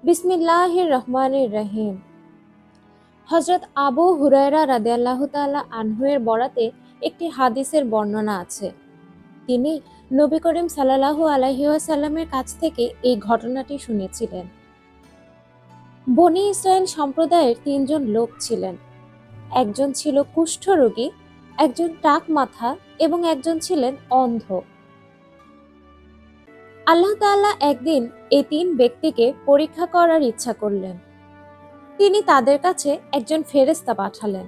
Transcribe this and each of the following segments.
বিসমিল্লাহির রহমানির রহিম। হযরত আবু হুরায়রা রাদিয়াল্লাহু তাআলা আনহু-এর বরাতে একটি হাদিসের বর্ণনা আছে। তিনি নবী করিম সাল্লাল্লাহু আলাইহি ওয়াসাল্লামের কাছ থেকে এই ঘটনাটি শুনেছিলেন। বনী ইসরাইল সম্প্রদায়ের ৩ জন লোক ছিলেন। একজন ছিল কুষ্ঠরোগী, একজন টাক মাথা এবং একজন ছিলেন অন্ধ। আল্লাহ তাআলা একদিন এই ৩ ব্যক্তিকে পরীক্ষা করার ইচ্ছা করলেন। তিনি তাদের কাছে একজন ফেরেশতা পাঠালেন।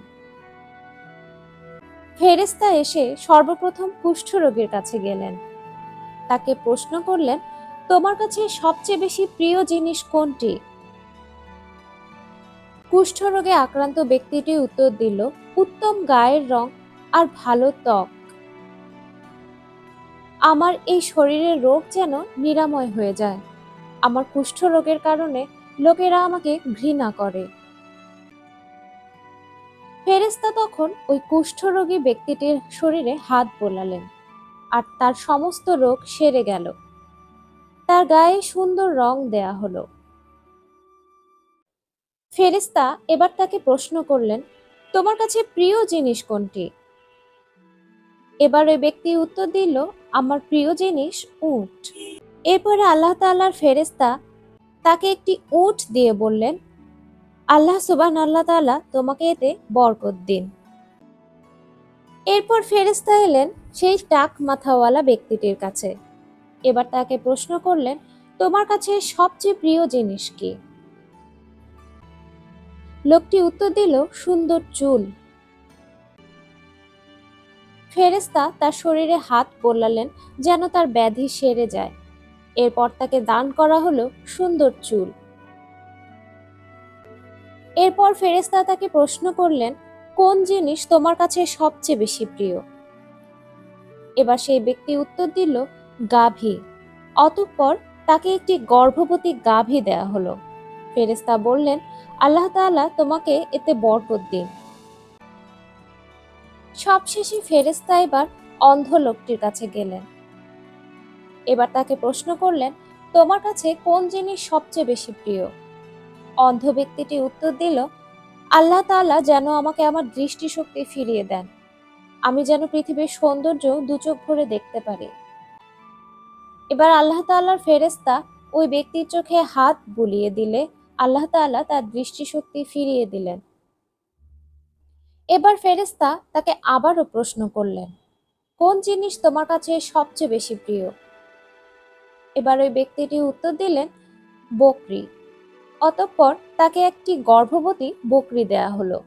ফেরেশতা এসে সর্বপ্রথম কুষ্ঠরোগীর কাছে গেলেন। তাকে প্রশ্ন করলেন, তোমার কাছে সবচেয়ে বেশি প্রিয় জিনিস কোনটি? কুষ্ঠরোগে আক্রান্ত ব্যক্তিটি উত্তর দিল, উত্তম গায়ের রং আর ভালো ত্বক। আমার এই শরীরের রোগ যেন নিরাময় হয়ে যায়। আমার কুষ্ঠরোগের কারণে লোকেরা আমাকে ঘৃণা করে। ফেরেশতা তখন ওই কুষ্ঠরোগী ব্যক্তিটির শরীরে হাত বোলালেন আর তার সমস্ত রোগ সেরে গেল। তার গায়ে সুন্দর রং দেয়া হলো। ফেরেশতা এবার তাকে প্রশ্ন করলেন, তোমার কাছে প্রিয় জিনিস কোনটি? এবার ওই ব্যক্তি উত্তর দিল, আমার প্রিয় জিনিস উট। এরপরে আল্লাহ তাআলার ফেরেশতা তাকে একটি উট দিয়ে বললেন, আল্লাহ সুবহানাহু তাআলা তোমাকে এতে বরকত দিন। এরপর ফেরেশতা এলেন সেই টাক মাথাওয়ালা ব্যক্তিটির কাছে। এবার তাকে প্রশ্ন করলেন, তোমার কাছে সবচেয়ে প্রিয় জিনিস কি? লোকটি উত্তর দিল, সুন্দর চুল। ফেরেশতা তার শরীরে হাত বোলালেন যেন তার ব্যাধি সেরে যায়। এরপর তাকে দান করা হলো সুন্দর চুল। এরপর ফেরেশতা তাকে প্রশ্ন করলেন, কোন জিনিস তোমার কাছে সবচেয়ে বেশি প্রিয়? এবার সেই ব্যক্তি উত্তর দিল, গাভী। অতঃপর তাকে একটি গর্ভবতী গাভী দেয়া হলো। ফেরেশতা বললেন, আল্লাহ তাআলা তোমাকে এতে বরকত দিন। সবশেষে ফেরেশতা এবার অন্ধ লোকটির কাছে গেলেন। এবার তাকে প্রশ্ন করলেন, তোমার কাছে কোন জিনিস সবচেয়ে বেশি প্রিয়? অন্ধ ব্যক্তিটি উত্তর দিল, আল্লাহ তাআলা যেন আমাকে আমার দৃষ্টিশক্তি ফিরিয়ে দেন। আমি যেন পৃথিবীর সৌন্দর্য দুচোখ ভরে দেখতে পারি। এবার আল্লাহ তাআলার ফেরেশতা ওই ব্যক্তির চোখে হাত বুলিয়ে দিলে আল্লাহ তাআলা তার দৃষ্টিশক্তি ফিরিয়ে দিলেন। এবার ফেরেশতা তাকে আবারও প্রশ্ন করলেন, কোন জিনিস তোমার কাছে সবচেয়ে বেশি প্রিয়? এবার ওই ব্যক্তিটি উত্তর দিলেন, বকরি। অতঃপর তাকে একটি গর্ভবতী বকরি দেয়া হলো।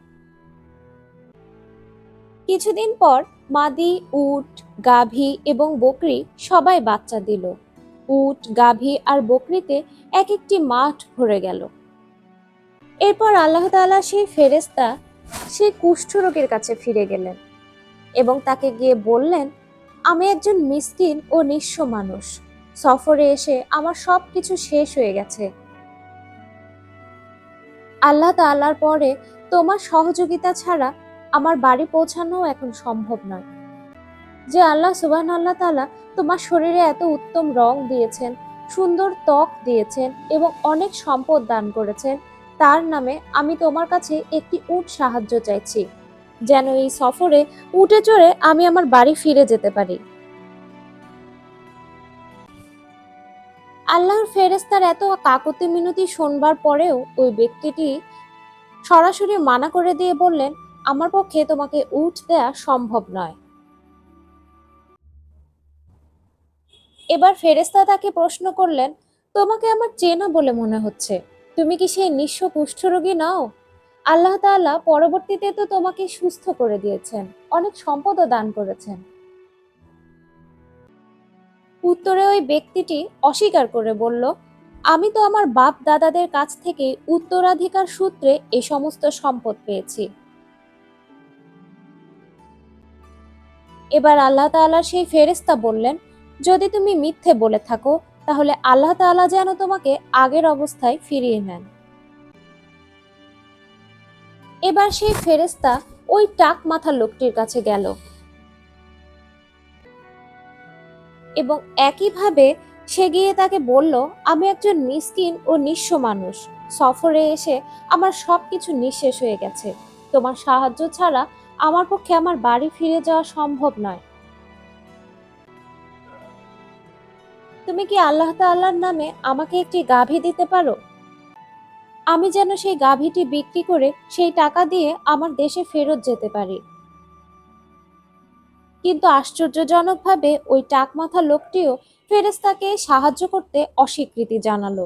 কিছুদিন পর মাদি উট, গাভী এবং বকরি সবাই বাচ্চা দিল। উট, গাভী আর বকরিতে এক একটি মাঠ ভরে গেল। এরপর আল্লাহ তাআলা সেই ফেরেশতা সেই কুষ্ঠরোগীর কাছে ফিরে গেলেন এবং তাকে গিয়ে বললেন, আমি একজন মিসকিন ও নিঃস্ব মানুষ। সফরে এসে আমার সবকিছু শেষ হয়ে গেছে। আল্লাহ তাআলার পরে তোমার সহযোগিতা ছাড়া আমার বাড়ি পৌঁছানো এখন সম্ভব নয়। যে আল্লাহ সুবহানাহু তাআলা তোমার শরীরে এত উত্তম রং দিয়েছেন, সুন্দর ত্বক দিয়েছেন এবং অনেক সম্পদ দান করেছেন, তার নামে আমি তোমার কাছে একটি উট সাহায্য চাইছি, যেন এই সফরে উটে চড়ে আমি আমার বাড়ি ফিরে যেতে পারি। আল্লাহর ফেরেশতার এত কাকুতি মিনতি শুনবার পরেও ওই ব্যক্তিটি সরাসরি মানা করে দিয়ে বললেন, আমার পক্ষে তোমাকে উট দেয়া সম্ভব নয়। এবার ফেরেশতা তাকে প্রশ্ন করলেন, তোমাকে আমার চেনা বলে মনে হচ্ছে। তুমি কি সেই নিঃস্ব কুষ্ঠরোগী নও? আল্লাহ তাআলা পরবর্তীতে তো তোমাকে সুস্থ করে দিয়েছেন, অনেক সম্পদও দান করেছেন। উত্তরে ওই ব্যক্তিটি অস্বীকার করে বলল, আমি তো আমার বাপ দাদাদের কাছ থেকে উত্তরাধিকার সূত্রে এই সমস্ত সম্পদ পেয়েছি। এবার আল্লাহ তাআলা সেই ফেরেশতা বললেন, যদি তুমি মিথ্যে বলে থাকো তাহলে আল্লাহ তাআলা যেন তোমাকে আগের অবস্থায় ফিরিয়ে নেন। এবার সেই ফেরেশতা ওই টাক মাথা লোকটির কাছে গেল এবং একইভাবে সে গিয়ে তাকে বলল, আমি একজন মিসকিন ও নিঃস্ব মানুষ। সফরে এসে আমার সবকিছু নিঃশেষ হয়ে গেছে। তোমার সাহায্য ছাড়া আমার পক্ষে আমার বাড়ি ফিরে যাওয়া সম্ভব নয়। তুমি কি আল্লাহ তাআলার নামে আমাকে একটি গাভী দিতে পারো? আমি যেন সেই গাভীটি বিক্রি করে সেই টাকা দিয়ে আমার দেশে ফেরত যেতে পারি। কিন্তু আশ্চর্যজনকভাবে ওই টাকমাথা লোকটিও ফেরেশতাকে সাহায্য করতে অস্বীকৃতি জানালো।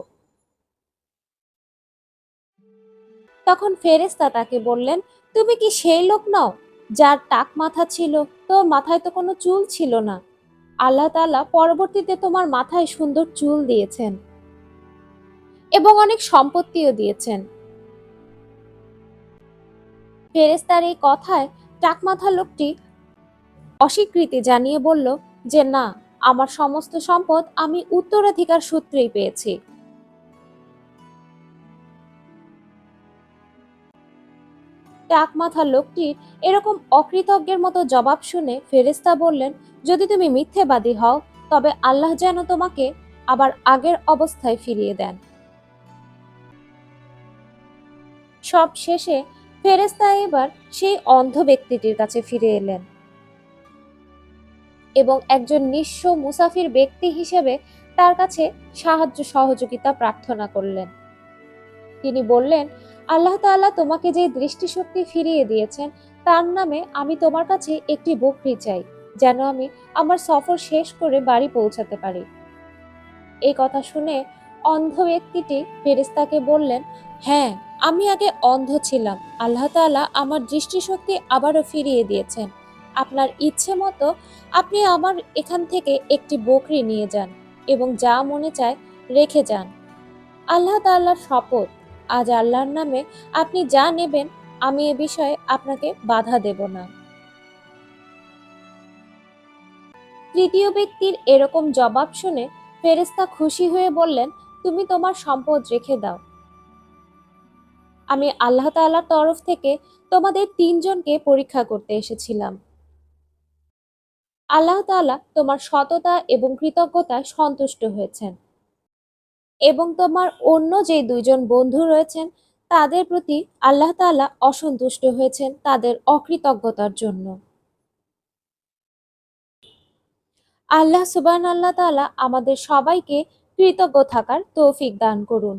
তখন ফেরেশতা তাকে বললেন, তুমি কি সেই লোক নও যার টাক মাথা ছিল? তোর মাথায় তো কোনো চুল ছিল না। আল্লাহ তাআলা পরবর্তীতে তোমার মাথায় সুন্দর চুল দিয়েছেন এবং অনেক সম্পত্তিও দিয়েছেন। ফেরেশতার এই কথায় টাকমাথা লোকটি অস্বীকৃতি জানিয়ে বলল যে না, আমার সমস্ত সম্পদ আমি উত্তরাধিকার সূত্রেই পেয়েছি। টাকমাথা লোকটির এরকম অকৃতজ্ঞের মতো জবাব শুনে ফেরেশতা বললেন, যদি তুমি মিথ্যেবাদী হও তবে আল্লাহ যেন তোমাকে আবার আগের অবস্থায় ফিরিয়ে দেন। সব শেষে ফেরেশতা এবার সেই অন্ধ ব্যক্তিটির কাছে ফিরে এলেন এবং একজন নিঃস্ব মুসাফির ব্যক্তি হিসেবে তার কাছে সাহায্য সহযোগিতা প্রার্থনা করলেন। তিনি বললেন, আল্লাহ তাআলা তোমাকে যে দৃষ্টিশক্তি ফিরিয়ে দিয়েছেন তার নামে আমি তোমার কাছে একটি বকরি চাই, যেন আমি আমার সফর শেষ করে বাড়ি পৌঁছাতে পারি। এই কথা শুনে অন্ধ ব্যক্তিটি ফেরেশতাকে বললেন, হ্যাঁ, আমি আগে অন্ধ ছিলাম, আল্লাহ তাআলা আমার দৃষ্টিশক্তি আবারও ফিরিয়ে দিয়েছেন। আপনার ইচ্ছে মতো আপনি আমার এখান থেকে একটি বকরি নিয়ে যান এবং যা মনে চায় রেখে যান। আল্লাহ তাআলার শপথ, আজ আল্লাহর নামে আপনি যা নেবেন আমি এ বিষয়ে আপনাকে বাধা দেব না। তৃতীয় ব্যক্তির এরকম জবাব শুনে ফেরেশতা খুশি হয়ে বললেন, তুমি তোমার সম্পদ রেখে দাও। আমি আল্লাহ তাআলার তরফ থেকে তোমাদের তিনজনকে পরীক্ষা করতে এসেছিলাম। আল্লাহ তাআলা তোমার সততা এবং কৃতজ্ঞতায় সন্তুষ্ট হয়েছেন এবং তোমার অন্য যে দুইজন বন্ধু রয়েছেন তাদের প্রতি আল্লাহ তাআলা অসন্তুষ্ট হয়েছেন তাদের অকৃতজ্ঞতার জন্য। আল্লাহ সুবহানাহু ওয়া তাআলা আমাদের সবাইকে কৃতজ্ঞ থাকার তৌফিক দান করুন।